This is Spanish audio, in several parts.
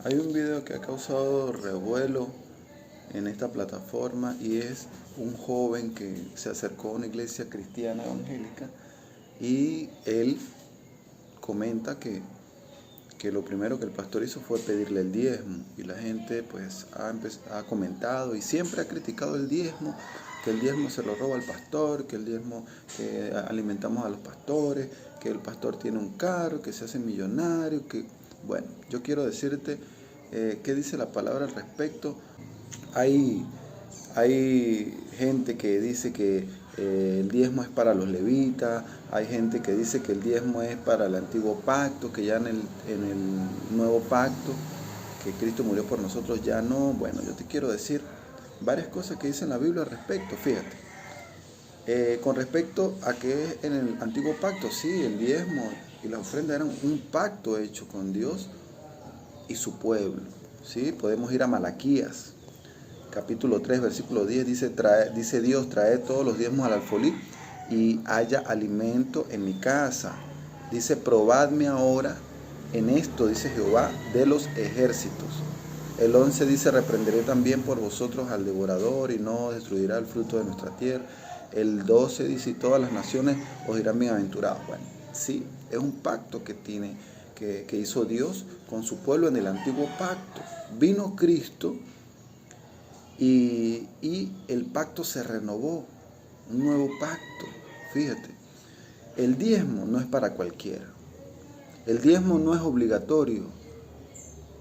Hay un video que ha causado revuelo en esta plataforma y es un joven que se acercó a una iglesia cristiana evangélica y él comenta que lo primero que el pastor hizo fue pedirle el diezmo y la gente pues ha comentado y siempre ha criticado el diezmo, que el diezmo se lo roba al pastor, que el diezmo que alimentamos a los pastores, que el pastor tiene un carro, que se hace millonario, que bueno, yo quiero decirte qué dice la palabra al respecto. Hay gente que dice que el diezmo es para los levitas, hay gente que dice que el diezmo es para el antiguo pacto, que ya en el nuevo pacto, que Cristo murió por nosotros, ya no. Bueno, yo te quiero decir varias cosas que dice en la Biblia al respecto, fíjate. Con respecto a que en el antiguo pacto, sí, el diezmo y la ofrenda eran un pacto hecho con Dios y su pueblo, ¿sí? Podemos ir a Malaquías, capítulo 3, versículo 10, dice Dios, trae todos los diezmos al alfolí y haya alimento en mi casa. Dice, probadme ahora en esto, dice Jehová de los ejércitos. El 11 dice, reprenderé también por vosotros al devorador y no destruirá el fruto de nuestra tierra. El 12 dice, y todas las naciones os dirán bienaventurados. Bueno, sí, es un pacto que hizo Dios con su pueblo en el antiguo pacto. Vino Cristo y el pacto se renovó, un nuevo pacto. Fíjate, el diezmo no es para cualquiera. El diezmo no es obligatorio,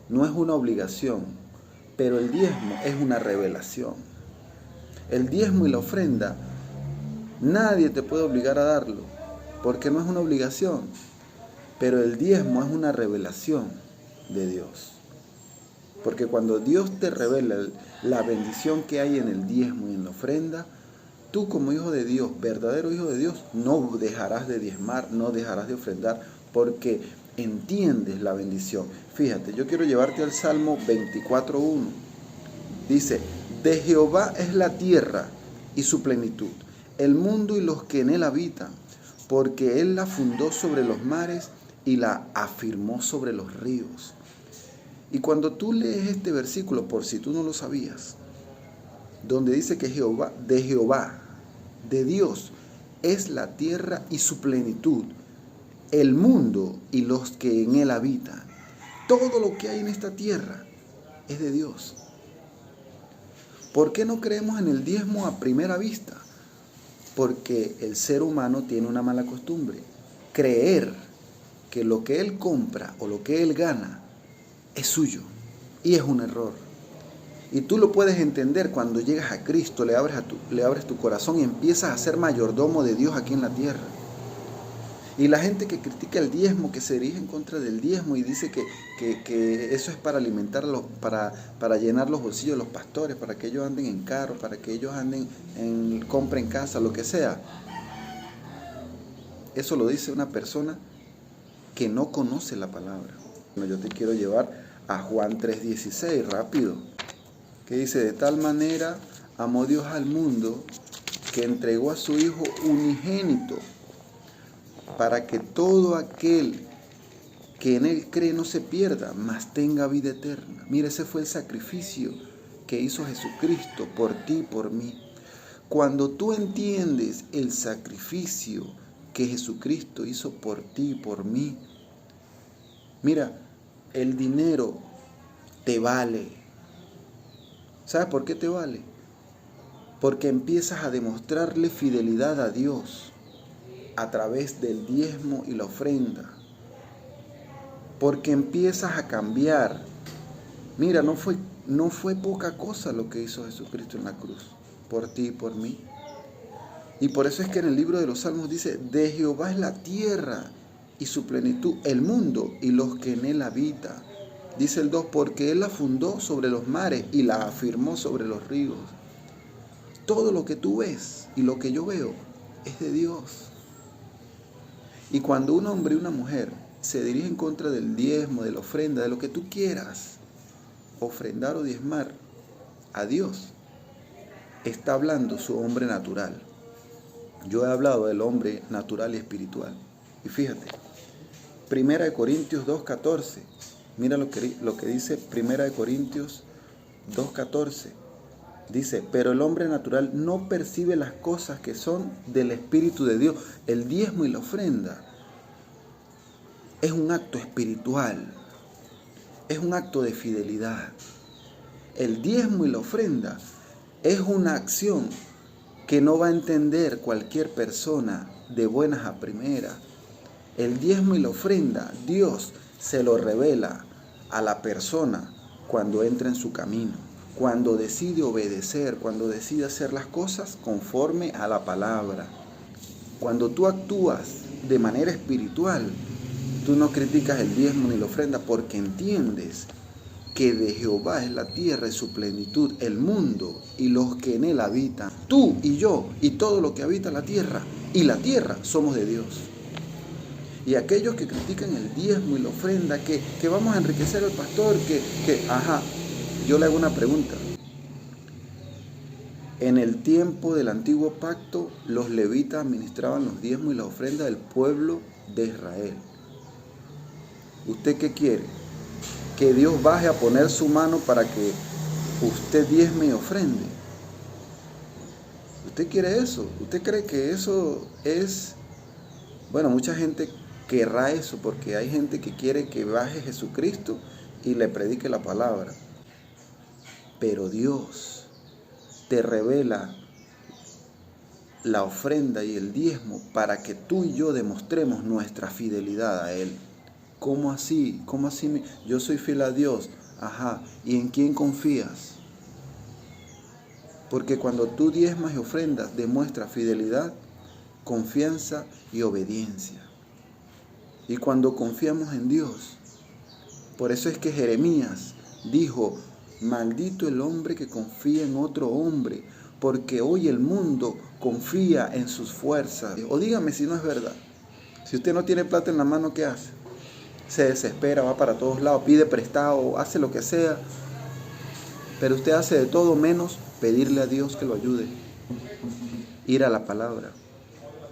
no es una obligación, pero el diezmo es una revelación. El diezmo y la ofrenda, nadie te puede obligar a darlo, porque no es una obligación, pero el diezmo es una revelación de Dios. Porque cuando Dios te revela la bendición que hay en el diezmo y en la ofrenda, tú como hijo de Dios, verdadero hijo de Dios, no dejarás de diezmar, no dejarás de ofrendar, porque entiendes la bendición. Fíjate, yo quiero llevarte al Salmo 24:1. Dice, de Jehová es la tierra y su plenitud, el mundo y los que en él habitan, porque él la fundó sobre los mares y la afirmó sobre los ríos. Y cuando tú lees este versículo, por si tú no lo sabías, donde dice que Jehová, de Dios, es la tierra y su plenitud, el mundo y los que en él habitan. Todo lo que hay en esta tierra es de Dios. ¿Por qué no creemos en el diezmo a primera vista? Porque el ser humano tiene una mala costumbre, creer que lo que él compra o lo que él gana es suyo, y es un error. Y tú lo puedes entender cuando llegas a Cristo, le abres tu corazón y empiezas a ser mayordomo de Dios aquí en la tierra. Y la gente que critica el diezmo, que se dirige en contra del diezmo y dice que eso es para alimentar, para llenar los bolsillos de los pastores, para que ellos anden en carro, para que ellos compren casa, lo que sea. Eso lo dice una persona que no conoce la palabra. Bueno, yo te quiero llevar a Juan 3:16, rápido, que dice, de tal manera amó Dios al mundo que entregó a su Hijo unigénito para que todo aquel que en él cree no se pierda, mas tenga vida eterna. Mira, ese fue el sacrificio que hizo Jesucristo por ti y por mí. Cuando tú entiendes el sacrificio que Jesucristo hizo por ti y por mí, mira, el dinero te vale. ¿Sabes por qué te vale? Porque empiezas a demostrarle fidelidad a Dios a través del diezmo y la ofrenda. Porque empiezas a cambiar. Mira, no fue poca cosa lo que hizo Jesucristo en la cruz, por ti y por mí. Y por eso es que en el libro de los Salmos dice, de Jehová es la tierra y su plenitud, el mundo y los que en él habitan. Dice el 2, porque él la fundó sobre los mares y la afirmó sobre los ríos. Todo lo que tú ves y lo que yo veo es de Dios. Y cuando un hombre y una mujer se dirigen en contra del diezmo, de la ofrenda, de lo que tú quieras, ofrendar o diezmar a Dios, está hablando su hombre natural. Yo he hablado del hombre natural y espiritual. Y fíjate, 1 Corintios 2:14 Mira lo que dice 1 Corintios 2:14. Dice, pero el hombre natural no percibe las cosas que son del Espíritu de Dios. El diezmo y la ofrenda es un acto espiritual, es un acto de fidelidad. El diezmo y la ofrenda es una acción que no va a entender cualquier persona de buenas a primeras. El diezmo y la ofrenda, Dios se lo revela a la persona cuando entra en su camino, cuando decide obedecer, cuando decide hacer las cosas conforme a la palabra. Cuando tú actúas de manera espiritual, tú no criticas el diezmo ni la ofrenda porque entiendes que de Jehová es la tierra y su plenitud, el mundo y los que en él habitan. Tú y yo y todo lo que habita la tierra y la tierra somos de Dios. Y aquellos que critican el diezmo y la ofrenda, que vamos a enriquecer al pastor, yo le hago una pregunta. En el tiempo del antiguo pacto, los levitas administraban los diezmos y la ofrenda del pueblo de Israel. ¿Usted qué quiere? Que Dios baje a poner su mano para que usted diezme y ofrende. ¿Usted quiere eso? ¿Usted cree que eso es...? Bueno, mucha gente querrá eso porque hay gente que quiere que baje Jesucristo y le predique la palabra. Pero Dios te revela la ofrenda y el diezmo para que tú y yo demostremos nuestra fidelidad a Él. ¿Cómo así? ¿Cómo así? Yo soy fiel a Dios. ¿Y en quién confías? Porque cuando tú diezmas y ofrendas, demuestras fidelidad, confianza y obediencia. Y cuando confiamos en Dios, por eso es que Jeremías dijo, maldito el hombre que confía en otro hombre, porque hoy el mundo confía en sus fuerzas. O dígame si no es verdad. Si usted no tiene plata en la mano, ¿qué hace? Se desespera, va para todos lados, pide prestado, hace lo que sea. Pero usted hace de todo menos pedirle a Dios que lo ayude. Ir a la palabra.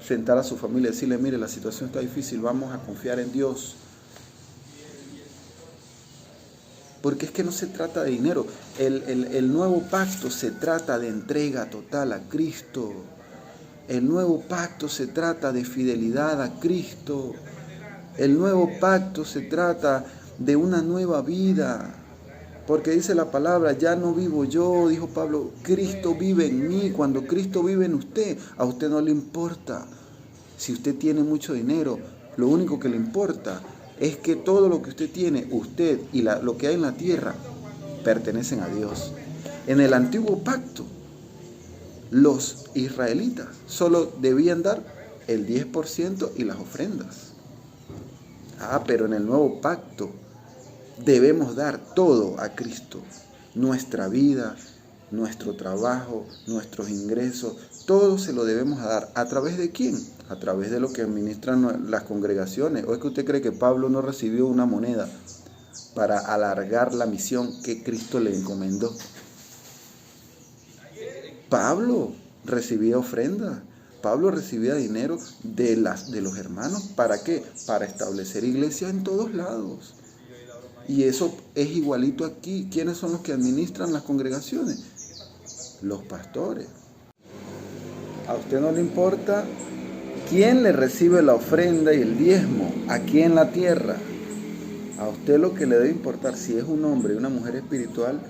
Sentar a su familia y decirle, mire, la situación está difícil, vamos a confiar en Dios. Porque es que no se trata de dinero. El nuevo pacto se trata de entrega total a Cristo. El nuevo pacto se trata de fidelidad a Cristo. El nuevo pacto se trata de una nueva vida. Porque dice la palabra, ya no vivo yo, dijo Pablo, Cristo vive en mí. Cuando Cristo vive en usted, a usted no le importa. Si usted tiene mucho dinero, lo único que le importa es que todo lo que usted tiene, usted y lo que hay en la tierra, pertenecen a Dios. En el antiguo pacto, los israelitas solo debían dar el 10% y las ofrendas. Pero en el nuevo pacto debemos dar todo a Cristo. Nuestra vida, nuestro trabajo, nuestros ingresos, todo se lo debemos dar. ¿A través de quién? A través de lo que administran las congregaciones. ¿O es que usted cree que Pablo no recibió una moneda para alargar la misión que Cristo le encomendó? Pablo recibía ofrendas. Pablo recibía dinero de los hermanos. ¿Para qué? Para establecer iglesias en todos lados. Y eso es igualito aquí. ¿Quiénes son los que administran las congregaciones? Los pastores. ¿A usted no le importa quién le recibe la ofrenda y el diezmo aquí en la tierra? A usted lo que le debe importar, si es un hombre y una mujer espiritual,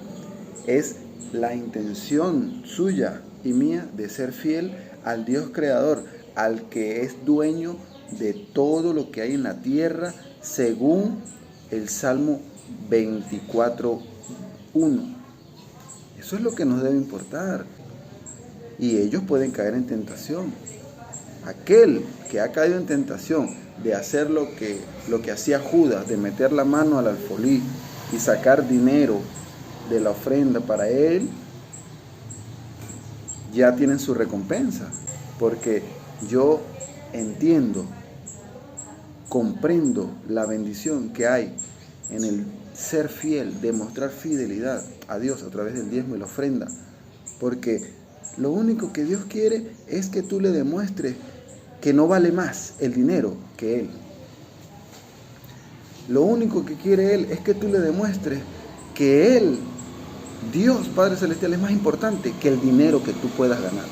es la intención suya y mía de ser fiel al Dios creador, al que es dueño de todo lo que hay en la tierra, según el Salmo 24:1. Eso es lo que nos debe importar. Y ellos pueden caer en tentación. Aquel que ha caído en tentación de hacer lo que hacía Judas, de meter la mano al alfolí y sacar dinero de la ofrenda para él, ya tienen su recompensa. Porque yo entiendo, comprendo la bendición que hay en el ser fiel, demostrar fidelidad a Dios a través del diezmo y la ofrenda. Porque lo único que Dios quiere es que tú le demuestres que no vale más el dinero que Él. Lo único que quiere Él es que tú le demuestres que Él, Dios Padre Celestial, es más importante que el dinero que tú puedas ganar,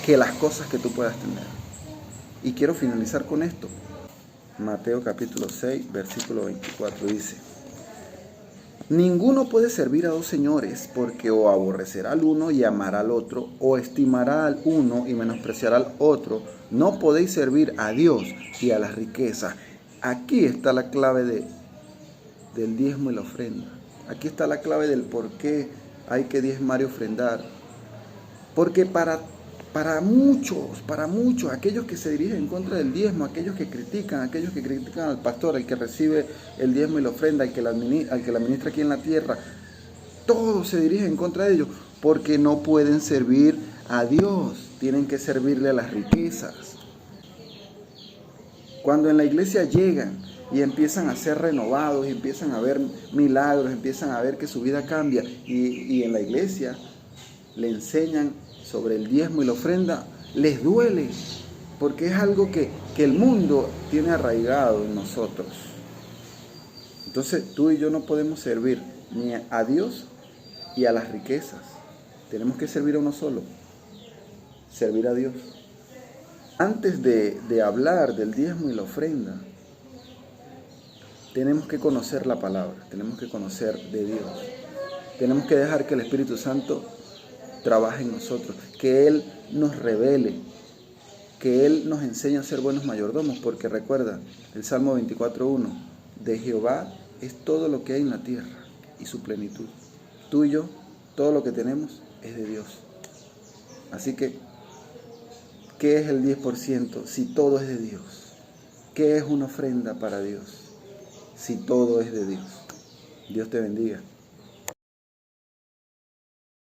que las cosas que tú puedas tener. Y quiero finalizar con esto. Mateo capítulo 6, versículo 24 dice: ninguno puede servir a dos señores, porque o aborrecerá al uno y amará al otro, o estimará al uno y menospreciará al otro. No podéis servir a Dios y a las riquezas. Aquí está la clave del diezmo y la ofrenda. Aquí está la clave del por qué hay que diezmar y ofrendar. Porque para muchos, aquellos que se dirigen en contra del diezmo, aquellos que critican al pastor, el que recibe el diezmo y la ofrenda, al que la administra aquí en la tierra, todos se dirigen en contra de ellos, porque no pueden servir a Dios, tienen que servirle a las riquezas. Cuando en la iglesia llegan y empiezan a ser renovados, y empiezan a ver milagros, empiezan a ver que su vida cambia, y en la iglesia le enseñan sobre el diezmo y la ofrenda, les duele, porque es algo que el mundo tiene arraigado en nosotros. Entonces tú y yo no podemos servir ni a Dios y a las riquezas. Tenemos que servir a uno solo, servir a Dios. Antes de hablar del diezmo y la ofrenda, tenemos que conocer la palabra, tenemos que conocer de Dios. Tenemos que dejar que el Espíritu Santo trabaje en nosotros, que Él nos revele, que Él nos enseñe a ser buenos mayordomos, porque recuerda el Salmo 24:1, de Jehová es todo lo que hay en la tierra y su plenitud. Tú y yo, todo lo que tenemos es de Dios. Así que, ¿qué es el 10% si todo es de Dios? ¿Qué es una ofrenda para Dios si todo es de Dios? Dios te bendiga.